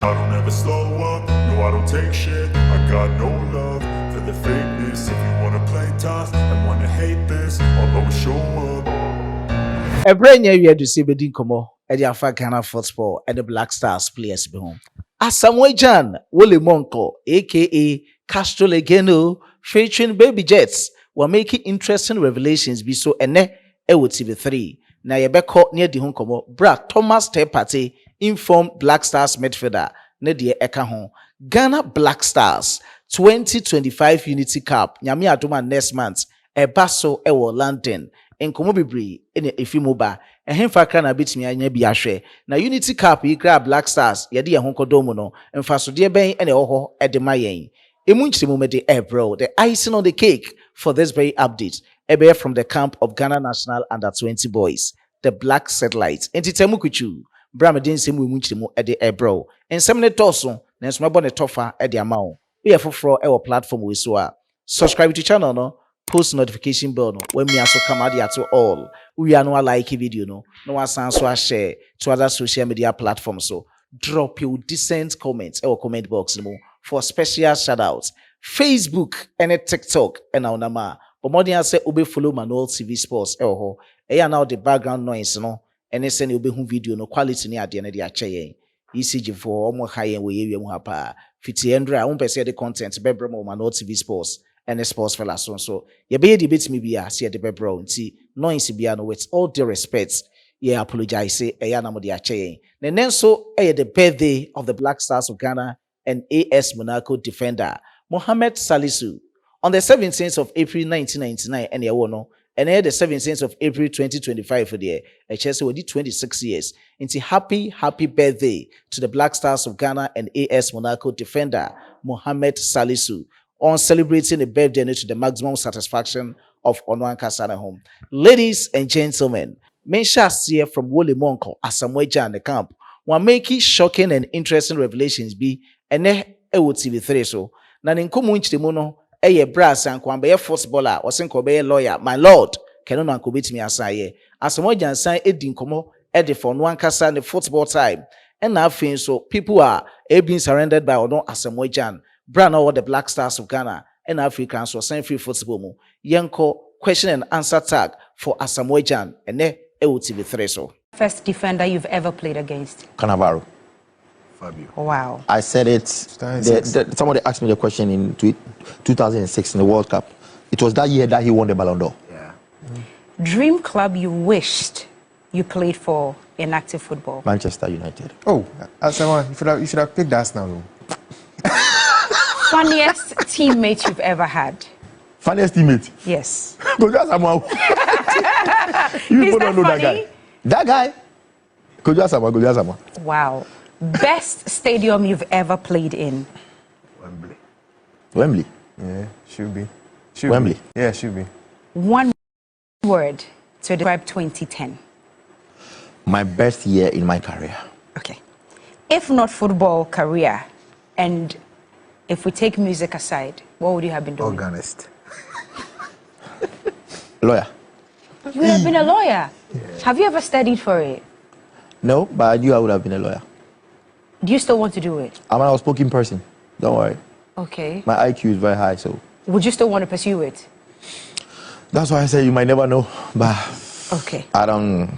I don't ever slow up, no I don't take shit. I got no love for the fakeness. If you wanna play tough and wanna hate this, I'll always show up. A brand new year to see Bedin Komo at the Afcon football and the Black Stars players be home. Asamoah Gyan, Wole Monko, aka Castro Legeno, featuring Baby Jets, were making interesting revelations be so ene ewo TV3. Na yebeko near the home komo, Bra Thomas Partey informed Black Stars midfielder ne de eka ho. Ghana Black Stars 2025 Unity Cup, nyame adoma next month, ebaso ewo London. Nkomo bebre ene efimoba ehemfa kra na betimi anya bi ahwe na Unity Cup yi kra Black Stars ye de ye honkodomo no mfasode ben ene oho ede mayen emu nchiremu mede bro the icing on the cake for this very update ebe from the camp of Ghana National Under 20 boys the Black Satellites entitemu kuchu bra me den semu emu nchiremu ede bro ensem ne toso na ensomebo ne tofa ede amawo we ye foforo e wo platform we so a subscribe to channel no post notification bell no when me also come out there to all we are no like video no wasan so share to other social media platforms so drop your decent comments or comment box no for special shout outs Facebook and TikTok and now nama but more than say obe follow Manuel TV Sports now the background noise no and send obe hu video no quality ni ade na de ache ECG for omo high we area mu hapa fiti endra won pese the content bebre mo Manuel TV Sports and the sports fellas so you be debate me bia see the bebro nti noise bia no with all due respect yeah apologize say eya na mo de ache yen then so the birthday of the Black Stars of Ghana and AS Monaco defender Mohamed Salisu on the 17th of April 1999 and no and the 17th of April 2025 for the HS we did 26 years into happy birthday to the Black Stars of Ghana and AS Monaco defender Mohamed Salisu on celebrating a birthday to the maximum satisfaction of Onwan Kasana home. Ladies and gentlemen, Mensha here from Wole Monko, Asamoah Gyan the camp, one making shocking and interesting revelations be and ewo TV3 so. Na ninkomo nchiremu no eye brass and kwamba footballer or senko be lawyer, my lord, keno na nkobeti mi asaye. Asamoah Gyan san edi nkomo ede for Onwan Kasana football time. And now so people are being surrendered by Odon Asamoah Gyan. Brand over the Black Stars of Ghana and African so send free football mu. Yanko question and answer tag for Asamoah Gyan and TV3 so. First defender you've ever played against? Cannavaro. Fabio. Wow. I said it. Somebody asked me the question in 2006 in the World Cup. It was that year that he won the Ballon d'Or. Yeah. Dream club you wished you played for in active football? Manchester United. Oh, Asamoah, you should have picked us now. Funniest teammate you've ever had? Funniest teammate? Yes. You don't know that guy. That guy? Asamoah. Wow. Best stadium you've ever played in? Wembley? Yeah, should be. Wembley? Yeah, should be. One word to describe 2010. My best year in my career. Okay. If not football career, and if we take music aside, what would you have been doing? Organist. Lawyer. You have been a lawyer? Yeah. Have you ever studied for it? No, but I knew I would have been a lawyer. Do you still want to do it? I'm an outspoken person. Don't worry. Okay. My IQ is very high, so. Would you still want to pursue it? That's why I say you might never know, but. Okay. I'm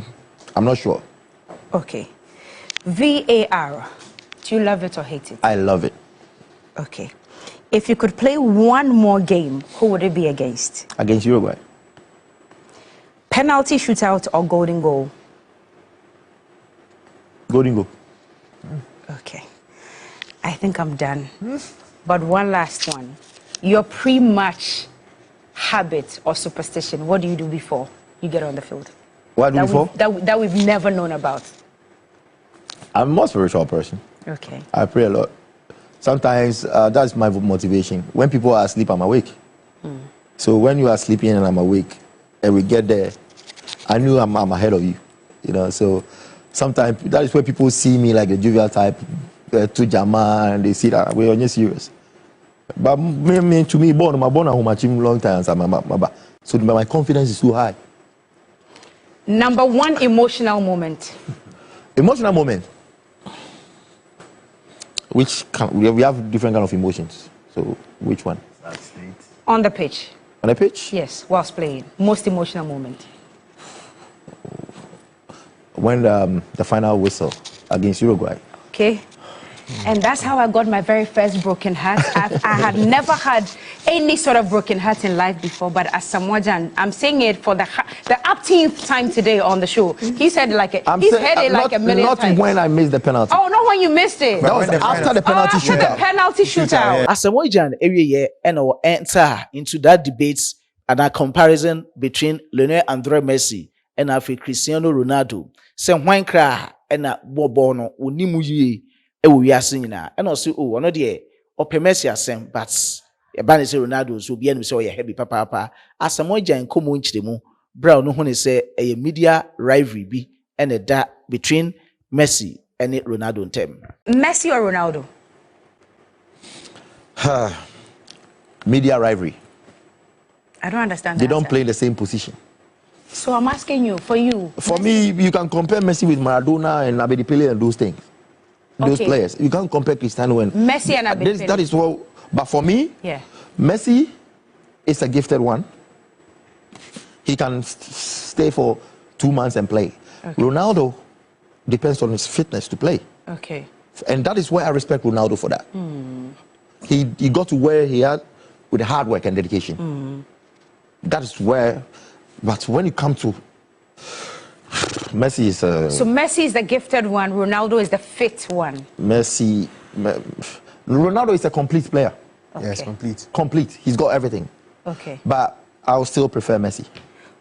not sure. Okay. VAR. Do you love it or hate it? I love it. Okay. If you could play one more game, who would it be against? Against Uruguay. Penalty shootout or golden goal? Golden goal. Okay. I think I'm done. But one last one. Your pre-match habit or superstition, what do you do before you get on the field? What do you do before? That we've never known about. I'm a more spiritual person. Okay. I pray a lot. Sometimes that's my motivation. When people are asleep, I'm awake. So when you are sleeping and I'm awake, and we get there, I knew I'm ahead of you. You know, so sometimes that is where people see me like a jovial type, to Jama, and they see that we're only serious. But to me, born home achieving long time, so my confidence is too high. Number one emotional moment. Emotional moment. We have different kind of emotions. So which one? On the pitch. On the pitch? Yes, whilst playing. Most emotional moment. When the final whistle against Uruguay. Okay. And that's how I got my very first broken heart. I had never had any sort of broken heart in life before, but Asamoah Gyan, I'm saying it for the upteenth time today on the show. He said like he's heard it like a million times. Not when I missed the penalty. Oh, not when you missed it. That was after the penalty after the shootout. penalty shootout. Asamoah Gyan every year and will enter into that debate and a comparison between Lionel Andre Messi and Cristiano Ronaldo. Say wine cry and a bobono unimu ye. We are singing now, and also, oh, no, dear, or Messi asem, but a banner say Ronaldo, so be any so heavy papa. Asamoah Gyan come on chidemu, brown no one say a media rivalry be and a da between Messi and Ronaldo in term. Messi or Ronaldo? Media rivalry. I don't understand. They don't play in the same position. So I'm asking you, for you. For me, you can compare Messi with Maradona and Abedi Pele and those things. Those players. You can't compare Cristiano and Messi and Abedi Pele. That is what. But for me, yeah, Messi is a gifted one. He can stay for 2 months and play. Okay. Ronaldo depends on his fitness to play. Okay. And that is why I respect Ronaldo for that. He got to where he had with hard work and dedication. That is where. But when you come to Messi is so Messi is the gifted one, Ronaldo is the fit one. Ronaldo is a complete player. Okay. Yes, complete. Complete. He's got everything. Okay. But I will still prefer Messi.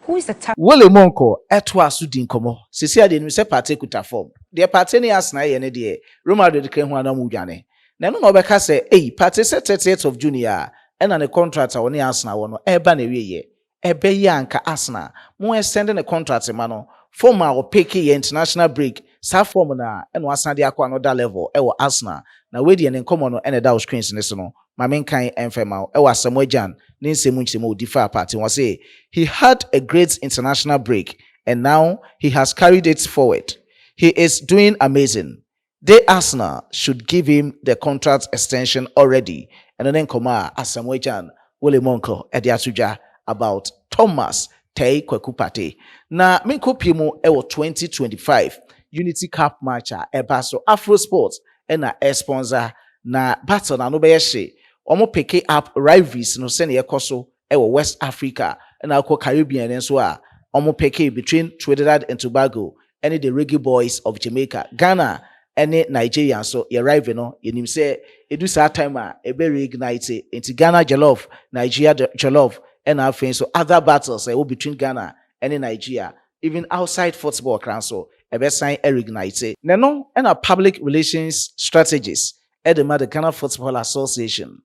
Who is the top? Wole Monko etwa sudin komo. Sisi ade no se Partey kuta form. De Partey ne asna ye ne de Ronaldo de kan hu ana mu dwane. Na no obeka se, Partey se 30th of June ya na ne contract a woni asna wo no eba na wiye. Ebe ya anka asna. Mo extend the contract ma no. Form a pick international break sa form na eno asan de akwa another level e wo Arsenal na we de ne nkomo no ene da screens ne so no ma men kan enfema e wo Asamoah Gyan ne nsemu nchimo odifa party won say he had a great international break and now he has carried it forward. He is doing amazing. The Arsenal should give him the contract extension already. And then koma Asamoah Gyan Wole Monko e de atuja about Thomas Tei Kweku Partey. Na minko pimo ewo 2025 Unity Cup match eba so Afro Sports na sponsor na battle na no be hye. Omo pick up rivalries no se na yekoso ewo West Africa na akọ Caribbean nso a omo pick between Trinidad and Tobago and the Reggae Boys of Jamaica, Ghana and Nigeria. So your rival no yenim say edu sa time a ebe reignite into Ghana Jollof, Nigeria Jollof. And I think so other battles between Ghana and Nigeria, even outside football council, a best sign reignite. Nano and a public relations strategist at the Ghana Football Association.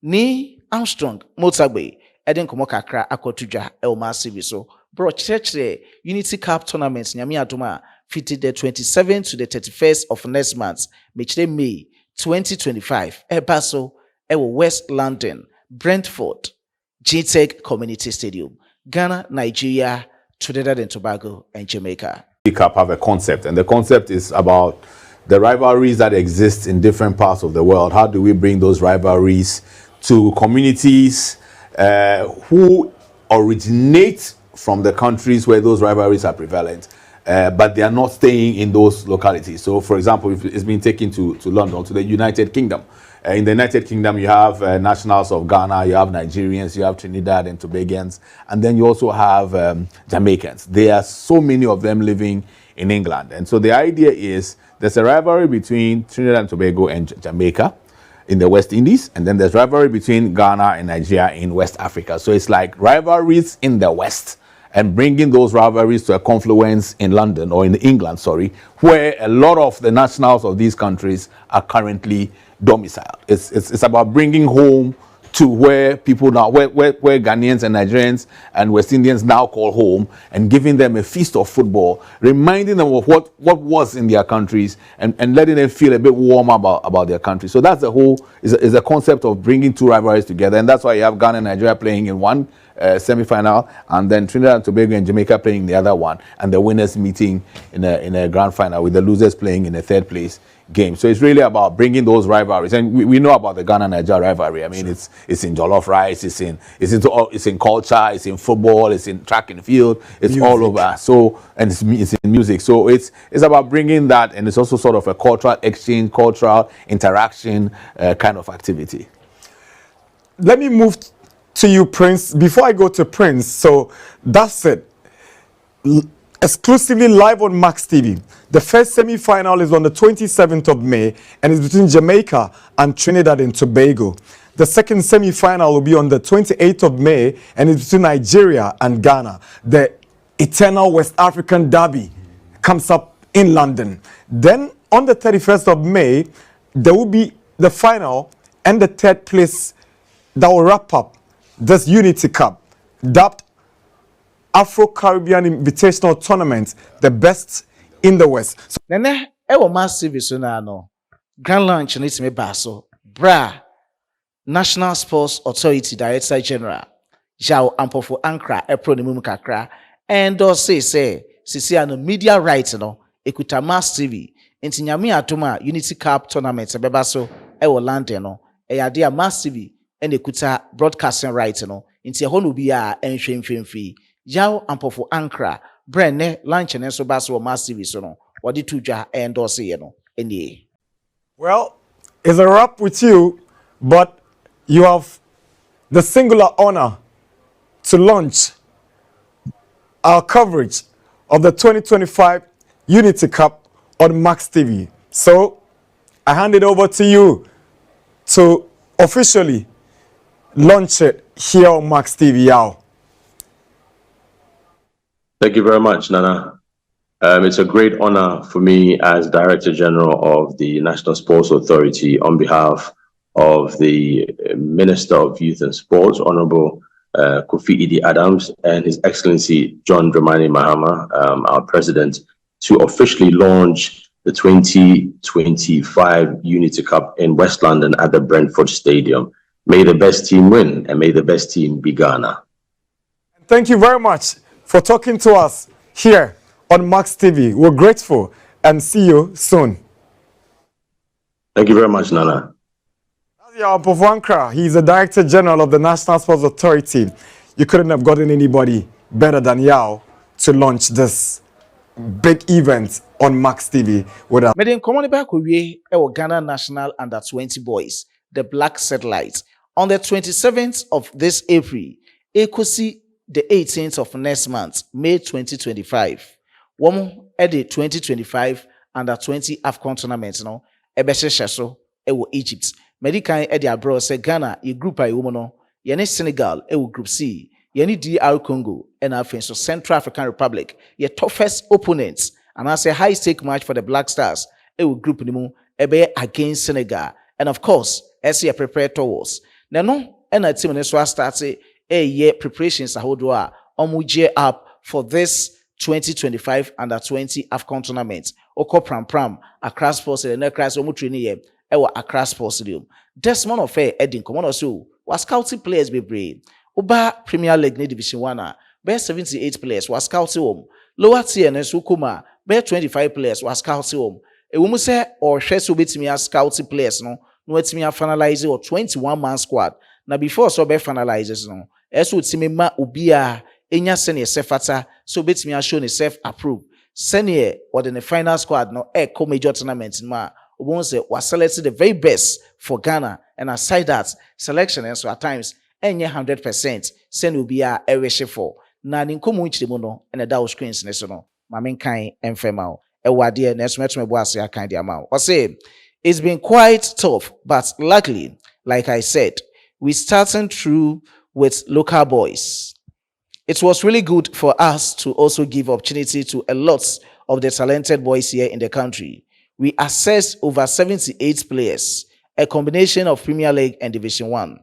Ni Armstrong Motagbe, Eden Komokakra Akotuja Elma Civiso, brought church Unity Cup tournaments Nyami Aduma fitted the 27th to the 31st of next month, May 2025. Ebaso, West London, Brentford. GTech Community Stadium, Ghana, Nigeria, Trinidad and Tobago, and Jamaica. Cup have a concept, and the concept is about the rivalries that exist in different parts of the world. How do we bring those rivalries to communities who originate from the countries where those rivalries are prevalent, but they are not staying in those localities? So, for example, if it's been taken to London, to the United Kingdom. In the United Kingdom, you have nationals of Ghana, you have Nigerians, you have Trinidad and Tobagans, and then you also have Jamaicans. There are so many of them living in England. And so the idea is there's a rivalry between Trinidad and Tobago and Jamaica in the West Indies, and then there's rivalry between Ghana and Nigeria in West Africa. So it's like rivalries in the West and bringing those rivalries to a confluence in London, or in England, where a lot of the nationals of these countries are currently domiciled. It's about bringing home to where people now, where Ghanaians and Nigerians and West Indians now call home, and giving them a feast of football, reminding them of what was in their countries, and letting them feel a bit warm about their country. So that's the whole, is a concept of bringing two rivalries together, and that's why you have Ghana and Nigeria playing in one semi-final, and then Trinidad and Tobago and Jamaica playing in the other one, and the winners meeting in a grand final, with the losers playing in a third place game. So it's really about bringing those rivalries, and we know about the Ghana-Nigeria rivalry. I mean, it's in jollof rice, it's in culture, it's in football, it's in track and field, it's Music. all over. So and it's in music. So it's about bringing that, and it's also sort of a cultural exchange, cultural interaction kind of activity. Let me move to you, Prince. Before I go to Prince, so that's it. Exclusively live on Max TV. The first semi-final is on the 27th of May and it's between Jamaica and Trinidad and Tobago. The second semi-final will be on the 28th of May and it's between Nigeria and Ghana. The eternal West African derby comes up in London. Then on the 31st of May, there will be the final and the third place that will wrap up this Unity Cup, dubbed Afro-Caribbean Invitational Tournament, the best in the West. So Nene, ewo Mass TV so na no. Grand launch ni timi ba so. Bra, National Sports Authority Director General, Jao Ampofo Ankra, Epro ni mumu kakra, endorse say, sisi ano media rights no, ekuta Mass TV, inti nyami atoma Unity Cup Tournament, beba so, ewo London no, eyade a Mass TV, and ekuta broadcasting rights no, inti ehonu biya enhwemfemfi. Yao Ampofo Ankra, Brenne, lunch and so bass or Mass TV so no, what did you endorse no, any. well, it's a wrap with you, but you have the singular honor to launch our coverage of the 2025 Unity Cup on Max TV. So I hand it over to you to officially launch it here on Max TV, Yao. Thank you very much, Nana. It's a great honor for me as Director General of the National Sports Authority on behalf of the Minister of Youth and Sports, Honorable Kofi Idi Adams, and His Excellency John Dramani Mahama, our President, to officially launch the 2025 Unity Cup in West London at the Brentford Stadium. May the best team win and may the best team be Ghana. Thank you very much for talking to us here on Max TV. We're grateful and see you soon. Thank you very much, Nana. Yao Ampofo Ankra, he's the Director General of the National Sports Authority. You couldn't have gotten anybody better than Yao to launch this big event on Max TV with us. Medin komoni ba kowie ewo Ghana National Under 20 Boys, the Black Satellite, on the 27th of this April, ekosi the 18th of next month, May 2025. Womo at the 2025 Under 20 Afcon tournament no, ebeshe so ewo Egypt. Medican at the abroad say Ghana, ye group ay woman, yene Senegal, ewo Group C, yene DR Congo, and so Central African Republic, ye toughest opponents, and I say high stake match for the Black Stars, ewo Group Nimu, ebe against Senegal, and of course, as ye prepare towards. Nano, and a team in Eswa starts year preparations are gear up for this 2025 Under 20 Afcon tournament. Oko pram Accra Sports and the next omu training ye ewa Accra Sports Stadium. Desmond of Edding Komodo so was scouting players be brave. Oba Premier League Division 1 best 78 players was scouting home. Lower tier and Sukuma best 25 players was scouting home. A woman say or share so bit me scouting players no it's me finalize or 21-man squad. Now before so be finalizes no. Eso timi ma ubia enya sene sefata so betimi show ne self approve sene or the final squad no major tournament ma obon say was selected the very best for Ghana, and aside that selection and so at times enye 100% sene ubia wish for na ni nkomo nchiremu no and that screens ne so no mamen kan emfema e wade na so metome bo ase akan dia ma o say it's been quite tough, but luckily, like I said, we starting through with local boys. It was really good for us to also give opportunity to a lot of the talented boys here in the country. We assessed over 78 players, a combination of Premier League and Division 1,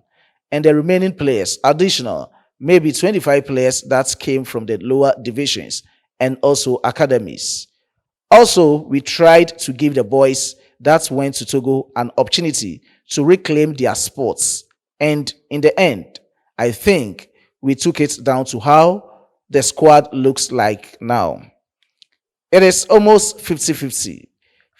and the remaining players, additional, maybe 25 players that came from the lower divisions and also academies. Also, we tried to give the boys that went to Togo an opportunity to reclaim their sports. And in the end, I think we took it down to how the squad looks like now. It is almost 50-50.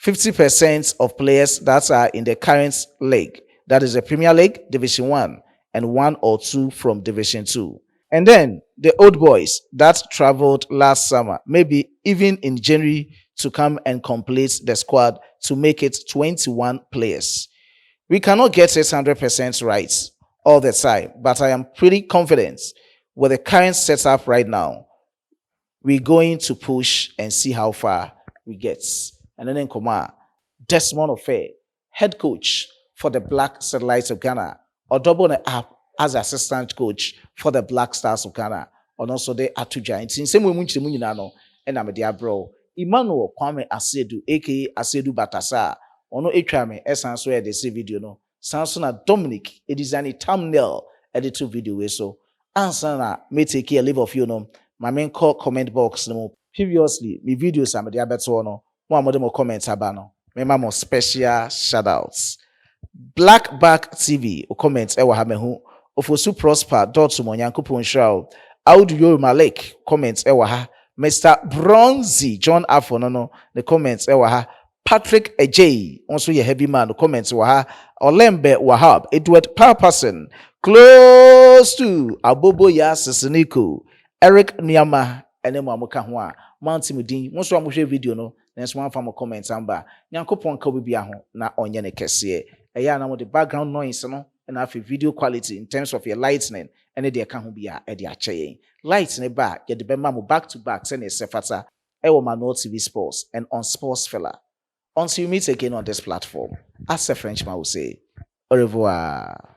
50% of players that are in the current league, that is the Premier League, Division 1, and 1 or 2 from Division 2. And then the old boys that traveled last summer, maybe even in January, to come and complete the squad to make it 21 players. We cannot get it 100% right all the time, but I am pretty confident with the current setup right now, we're going to push and see how far we get. And then in Koma, Desmond Ofe, head coach for the Black Satellites of Ghana, or double the up as assistant coach for the Black Stars of Ghana, and also the Atu Giants. In same way, and I'm a bro. Emmanuel Kwame Asedu, aka Asedu Batasa, ono etwame esanso ya desi video no. Sanso na Dominic, a design thumbnail edit video we so. Ansa na me take a leave of you no. My main call comment box no. Previously, my videos am the abeto no. One more demo comments abano. Remember more special shoutouts. Blackback TV o comments ewa hamehu. Ofosu Prosper dot Monyankopon Shroud. Audio Malik comments ewa ha. Mr. Bronzy John Afonono the comments ewa ha. Patrick Ejay also a heavy man the comments ewa ha. Olembe Wahab Edward Parperson close to Abobo Yasisiniku Eric Nyama ene mwamuka hwa Mounty Mudin most wa muhwe video no nenso wan fa mo comments amba Nyankopon ka bibia ho na onye ne kese eya na mo the background noise no and have a video quality in terms of your lightning and the account be a ache light ne ba ye de bema mo back to back send a sefata ewo Mano TV Sports and on Sports Fella. Until you meet again on this platform, as a Frenchman will say, au revoir.